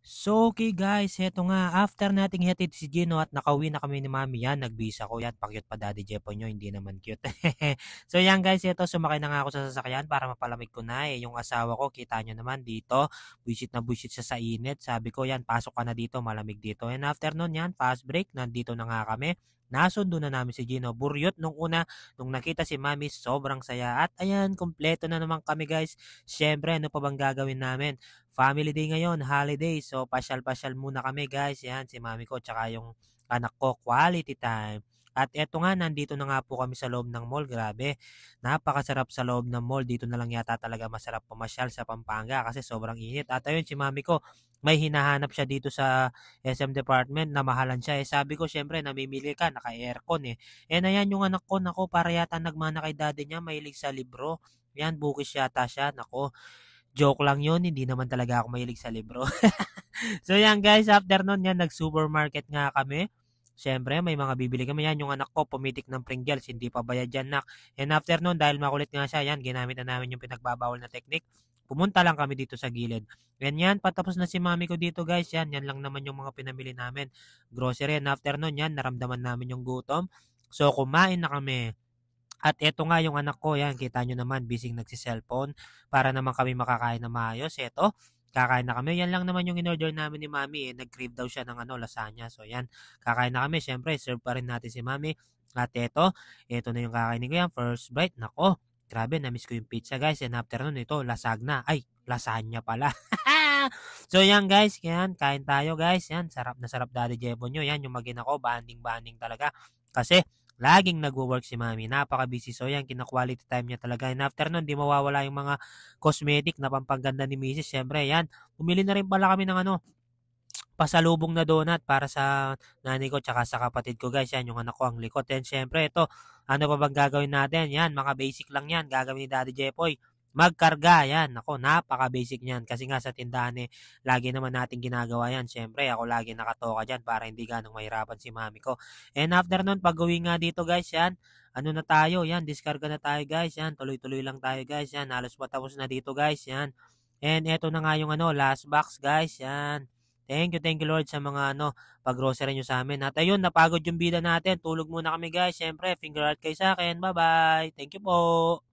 So, okay guys, heto nga, after nating ihatid si Gino at nakauwi na kami ni Mami, yan, nagbisa ko yan, pa-cute pa Daddy Jepo nyo, hindi naman cute. So yan guys, heto, sumakay na nga ako sa sasakyan para mapalamig ko na yung asawa ko, kita nyo naman dito, buisit na buisit siya sa init, sabi ko yan, pasok ka na dito, malamig dito. And after nun yan, fast break, nandito na nga kami, nasundo na namin si Gino. Buryot nung una, nung nakita si Mami, sobrang saya. At ayan, kompleto na naman kami guys. Siyempre, ano pa bang gagawin namin? Family day ngayon, holiday. So, pasyal-pasyal muna kami guys. Yan, si mami ko, tsaka yung anak ko, quality time. At eto nga, nandito na nga po kami sa loob ng mall. Grabe, napakasarap sa loob ng mall. Dito na lang yata talaga masarap pumasyal sa Pampanga kasi sobrang init. At ayun, si mami ko, may hinahanap siya dito sa SM department na mahalan siya. Sabi ko, syempre, namimili ka, naka-aircon eh. Ayan yung anak ko, nako, para yata nagmana kay daddy niya, mahilig sa libro. Yan, bookish yata siya, nako. Joke lang yun, hindi naman talaga ako mahilig sa libro. So yan guys, after nun yan, nag-supermarket nga kami. Siyempre, may mga bibili kami yan. Yung anak ko, pumitik ng Pringles, hindi pa bayad yan, nak. And after nun, dahil makulit nga siya, yan, ginamit na namin yung pinagbabawal na technique. Pumunta lang kami dito sa gilid. And yan, patapos na si mami ko dito guys, yan lang naman yung mga pinamili namin. Grocery, and after nun, yan, naramdaman namin yung gutom. So, kumain na kami. At eto nga yung anak ko, yan, kita nyo naman, busy nagsi-cellphone para naman kami makakain na maayos. Eto, kakain na kami. Yan lang naman yung in-order namin ni Mami. Nag-crave daw siya ng lasagna. So yan, kakain na kami. Siyempre, serve pa rin natin si Mami. At eto na yung kakainin ko yan. First bite, nako. Grabe, na-miss ko yung pizza guys. And after nun, ito, lasagna. Ay, lasagna pala. So yan guys, yan, kain tayo guys. Yan, sarap na sarap Daddy Jebo nyo. Yan, yung magina ko, banding-banding talaga. Kasi, laging nagwo-work si Mami, napaka-busy. So yan, kina-quality time niya talaga. And after nun, di mawawala yung mga cosmetic na pampaganda ni Mrs. Siyempre, yan, bumili na rin pala kami ng pasalubong na donut para sa nanay ko tsaka sa kapatid ko guys. Yan, yung anak ko ang likot. And syempre, ito, ano pa bang gagawin natin? Yan, mga basic lang yan. Gagawin ni Daddy Jepoy. Magkarga, yan. Ako, napaka-basic niyan. Kasi nga sa tindahan lagi naman natin ginagawa yan. Syempre, ako lagi nakatoka dyan para hindi ganong mahirapan si mami ko. And after nun, pag-uwi nga dito guys, yan, ano na tayo, yan, diskarga na tayo guys, yan, tuloy-tuloy lang tayo guys, yan, halos matapos na dito guys, yan. And eto na nga yung last box guys, yan. Thank you Lord sa mga pag-grocery nyo sa amin. At ayun, napagod yung bida natin. Tulog muna kami guys. Siyempre, finger out kayo sa akin. Bye-bye. Thank you po.